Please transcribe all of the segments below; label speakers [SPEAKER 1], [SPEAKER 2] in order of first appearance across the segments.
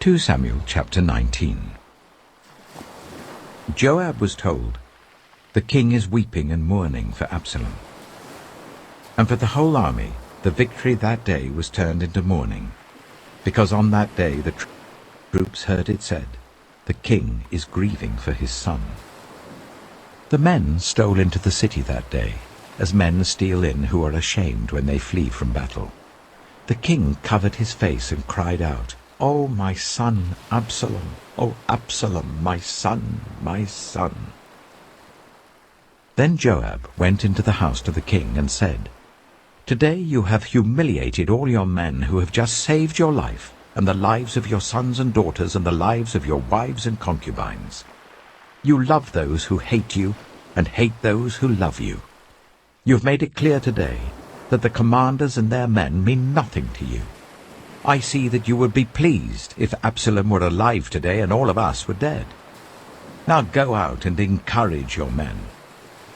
[SPEAKER 1] 2 Samuel chapter 19. Joab was told, "The king is weeping and mourning for Absalom." And for the whole army, the victory that day was turned into mourning, because on that day the troops heard it said, "The king is grieving for his son." The men stole into the city that day, as men steal in who are ashamed when they flee from battle. The king covered his face and cried out, "Oh, my son, Absalom! Oh, Absalom, my son, my son!" Then Joab went into the house to the king and said, "Today you have humiliated all your men who have just saved your life, and the lives of your sons and daughters, and the lives of your wives and concubines. You love those who hate you, and hate those who love you. You have made it clear today that the commanders and their men mean nothing to you. I see that you would be pleased if Absalom were alive today and all of us were dead. Now go out and encourage your men.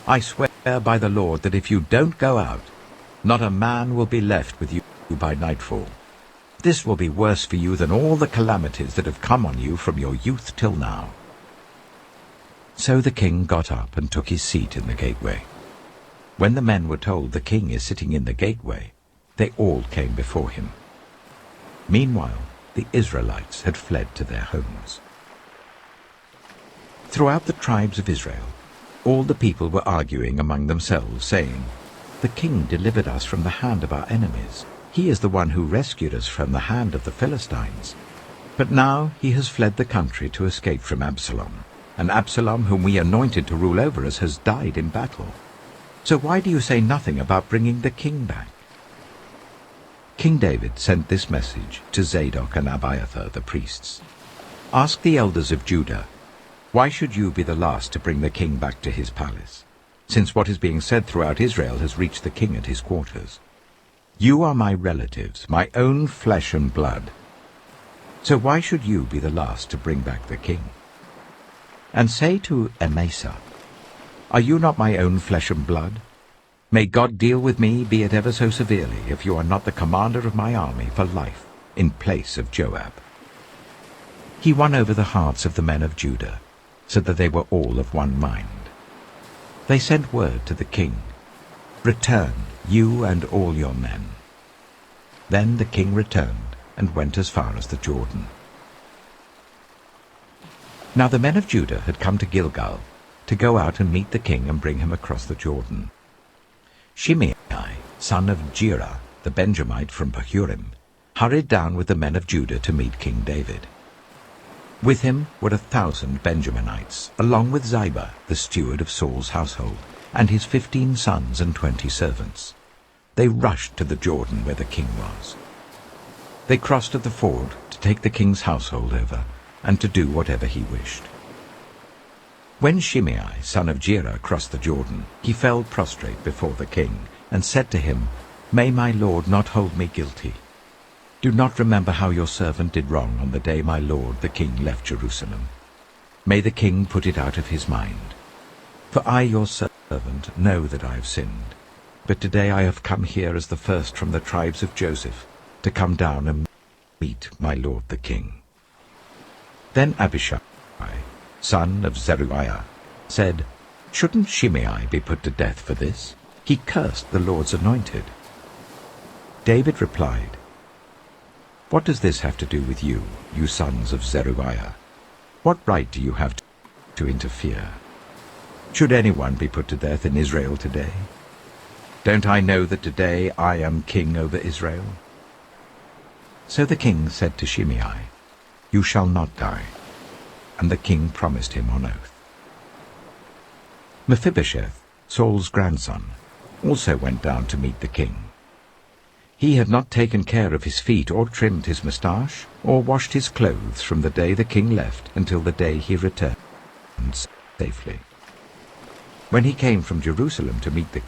[SPEAKER 1] I swear by the Lord that if you don't go out, not a man will be left with you by nightfall. This will be worse for you than all the calamities that have come on you from your youth till now." So the king got up and took his seat in the gateway. When the men were told, "The king is sitting in the gateway," they all came before him. Meanwhile, the Israelites had fled to their homes. Throughout the tribes of Israel, all the people were arguing among themselves, saying, "The king delivered us from the hand of our enemies. He is the one who rescued us from the hand of the Philistines. But now he has fled the country to escape from Absalom, and Absalom, whom we anointed to rule over us, has died in battle. So why do you say nothing about bringing the king back?" King David sent this message to Zadok and Abiathar the priests. "Ask the elders of Judah, why should you be the last to bring the king back to his palace, since what is being said throughout Israel has reached the king at his quarters? You are my relatives, my own flesh and blood. So why should you be the last to bring back the king? And say to Amasa, are you not my own flesh and blood? May God deal with me, be it ever so severely, if you are not the commander of my army for life, in place of Joab." He won over the hearts of the men of Judah, so that they were all of one mind. They sent word to the king, "Return, you and all your men." Then the king returned and went as far as the Jordan. Now the men of Judah had come to Gilgal to go out and meet the king and bring him across the Jordan. Shimei, son of Gera, the Benjamite from Bahurim, hurried down with the men of Judah to meet King David. With him were 1,000 Benjaminites, along with Ziba, the steward of Saul's household, and his 15 sons and 20 servants. They rushed to the Jordan where the king was. They crossed at the ford to take the king's household over, and to do whatever he wished. When Shimei, son of Gera, crossed the Jordan, he fell prostrate before the king, and said to him, "May my lord not hold me guilty. Do not remember how your servant did wrong on the day my lord the king left Jerusalem. May the king put it out of his mind. For I, your servant, know that I have sinned. But today I have come here as the first from the tribes of Joseph, to come down and meet my lord the king." Then Abishai, son of Zeruiah, said, "Shouldn't Shimei be put to death for this? He cursed the Lord's anointed." David replied, "What does this have to do with you, you sons of Zeruiah? What right do you have to interfere? Should anyone be put to death in Israel today? Don't I know that today I am king over Israel?" So the king said to Shimei, "You shall not die." And the king promised him on oath. Mephibosheth, Saul's grandson, also went down to meet the king. He had not taken care of his feet, or trimmed his moustache, or washed his clothes from the day the king left until the day he returned safely. When he came from Jerusalem to meet the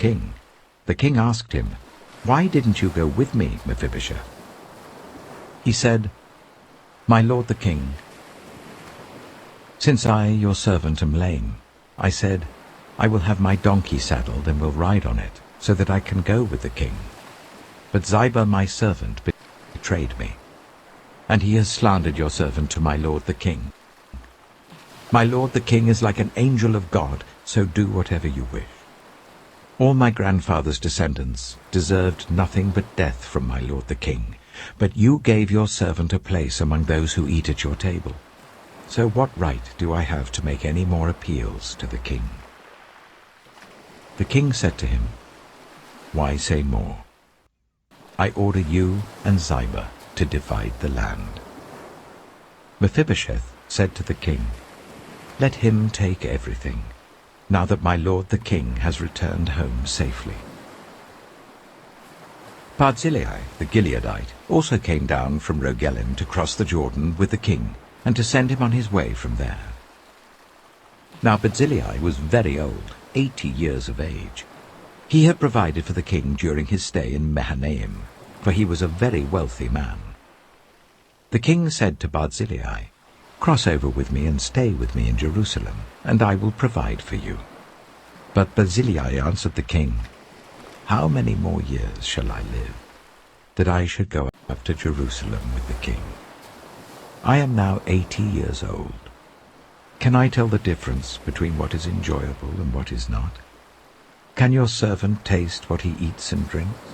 [SPEAKER 1] king asked him, "Why didn't you go with me, Mephibosheth?" He said, "My lord the king, since I, your servant, am lame, I said, I will have my donkey saddled and will ride on it, so that I can go with the king. But Ziba, my servant, betrayed me. and he has slandered your servant to my lord the king. My lord the king is like an angel of God, so do whatever you wish. All my grandfather's descendants deserved nothing but death from my lord the king, but you gave your servant a place among those who eat at your table. So what right do I have to make any more appeals to the king?" The king said to him, "Why say more? I order you and Ziba to divide the land." Mephibosheth said to the king, "Let him take everything, now that my lord the king has returned home safely." Barzillai the Gileadite also came down from Rogelim to cross the Jordan with the king, and to send him on his way from there. Now Barzillai was very old, 80 years of age. He had provided for the king during his stay in Mahanaim, for he was a very wealthy man. The king said to Barzillai, "Cross over with me and stay with me in Jerusalem, and I will provide for you." But Barzillai answered the king, "How many more years shall I live, that I should go up to Jerusalem with the king? I am now 80 years old. Can I tell the difference between what is enjoyable and what is not? Can your servant taste what he eats and drinks?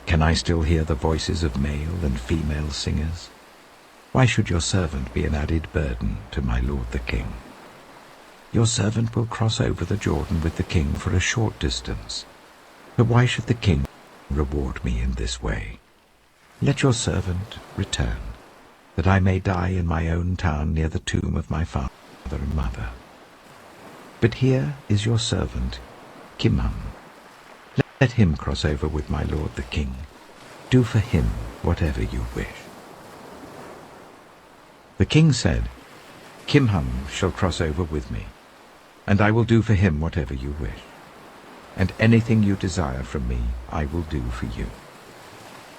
[SPEAKER 1] Can I still hear the voices of male and female singers? Why should your servant be an added burden to my lord the king? Your servant will cross over the Jordan with the king for a short distance. But why should the king reward me in this way? Let your servant return, that I may die in my own town near the tomb of my father and mother. But here is your servant, Kimham. Let him cross over with my lord the king. Do for him whatever you wish." The king said, "Kimham shall cross over with me, and I will do for him whatever you wish. And anything you desire from me I will do for you."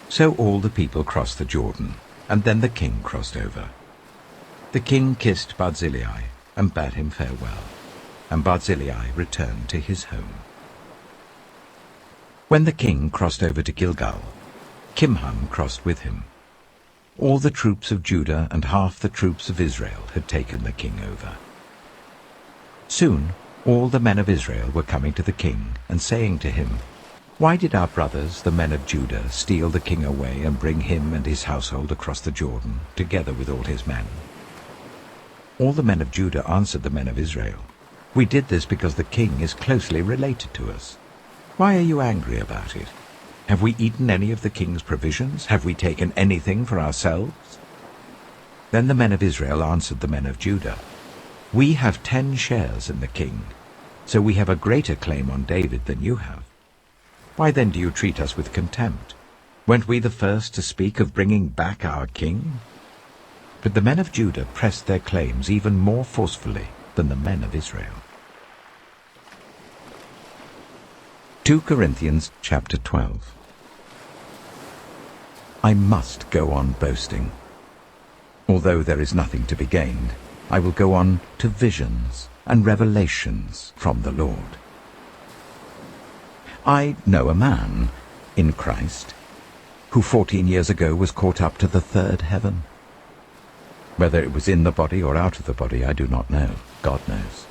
[SPEAKER 1] So all the people crossed the Jordan, and then the king crossed over. The king kissed Barzillai and bade him farewell, and Barzillai returned to his home. When the king crossed over to Gilgal, Kimham crossed with him. All the troops of Judah and half the troops of Israel had taken the king over. Soon all the men of Israel were coming to the king and saying to him, "Why did our brothers, the men of Judah, steal the king away and bring him and his household across the Jordan, together with all his men?" All the men of Judah answered the men of Israel, "We did this because the king is closely related to us. Why are you angry about it? Have we eaten any of the king's provisions? Have we taken anything for ourselves?" Then the men of Israel answered the men of Judah, "We have 10 shares in the king, so we have a greater claim on David than you have. Why then do you treat us with contempt? Weren't we the first to speak of bringing back our king?" But the men of Judah pressed their claims even more forcefully than the men of Israel. 2 Corinthians chapter 12. I must go on boasting. Although there is nothing to be gained, I will go on to visions and revelations from the Lord. I know a man in Christ who 14 years ago was caught up to the 3rd heaven. Whether it was in the body or out of the body, I do not know. God knows.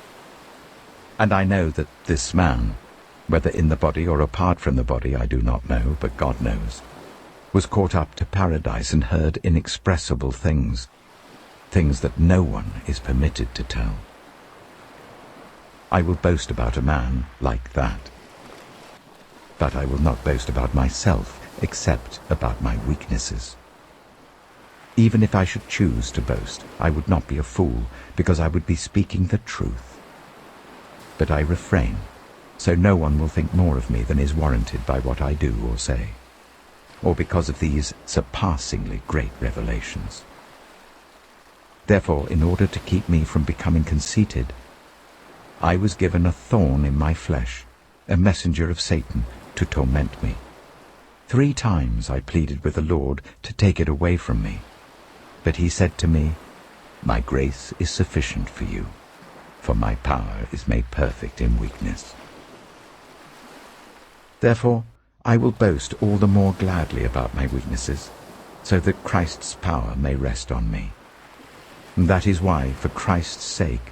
[SPEAKER 1] And I know that this man, whether in the body or apart from the body, I do not know, but God knows, was caught up to paradise and heard inexpressible things, things that no one is permitted to tell. I will boast about a man like that. But I will not boast about myself, except about my weaknesses. Even if I should choose to boast, I would not be a fool, because I would be speaking the truth. But I refrain, so no one will think more of me than is warranted by what I do or say, or because of these surpassingly great revelations. Therefore, in order to keep me from becoming conceited, I was given a thorn in my flesh, a messenger of Satan, to torment me. 3 times I pleaded with the Lord to take it away from me. But he said to me, "My grace is sufficient for you, for my power is made perfect in weakness." Therefore, I will boast all the more gladly about my weaknesses, so that Christ's power may rest on me. And that is why, for Christ's sake,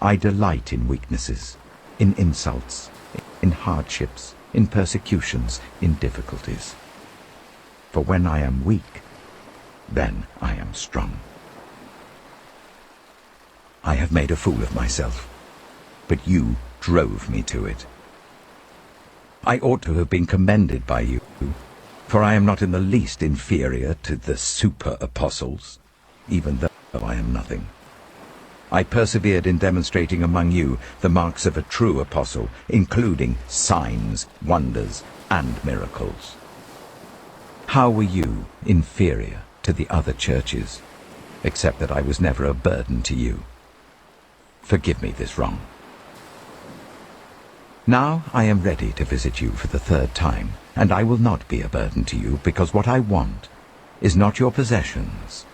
[SPEAKER 1] I delight in weaknesses, in insults, in hardships, in persecutions, in difficulties. For when I am weak, then I am strong. I have made a fool of myself, but you drove me to it. I ought to have been commended by you, for I am not in the least inferior to the super-apostles, even though I am nothing. I persevered in demonstrating among you the marks of a true apostle, including signs, wonders, and miracles. How were you inferior to the other churches, except that I was never a burden to you? Forgive me this wrong. Now I am ready to visit you for the third time, and I will not be a burden to you, because what I want is not your possessions,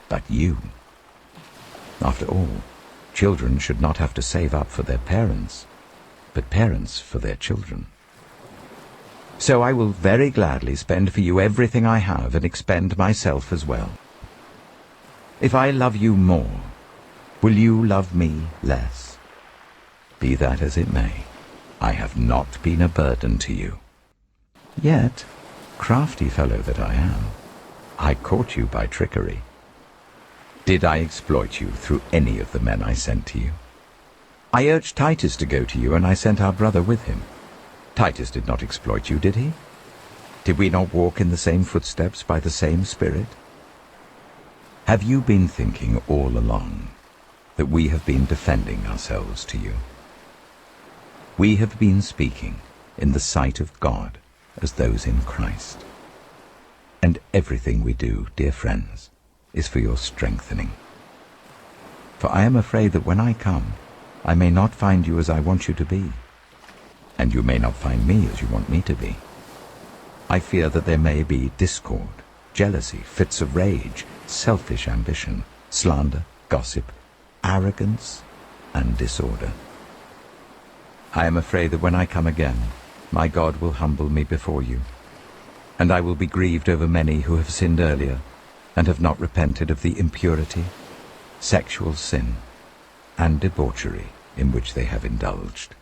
[SPEAKER 1] but you. After all, children should not have to save up for their parents, but parents for their children. So I will very gladly spend for you everything I have and expend myself as well. If I love you more, will you love me less? Be that as it may, I have not been a burden to you. Yet, crafty fellow that I am, I caught you by trickery. Did I exploit you through any of the men I sent to you? I urged Titus to go to you, and I sent our brother with him. Titus did not exploit you, did he? Did we not walk in the same footsteps by the same Spirit? Have you been thinking all along that we have been defending ourselves to you? We have been speaking in the sight of God as those in Christ. And everything we do, dear friends, is for your strengthening. For I am afraid that when I come, I may not find you as I want you to be, and you may not find me as you want me to be. I fear that there may be discord, jealousy, fits of rage, selfish ambition, slander, gossip, arrogance, and disorder. I am afraid that when I come again, my God will humble me before you, and I will be grieved over many who have sinned earlier and have not repented of the impurity, sexual sin, and debauchery in which they have indulged.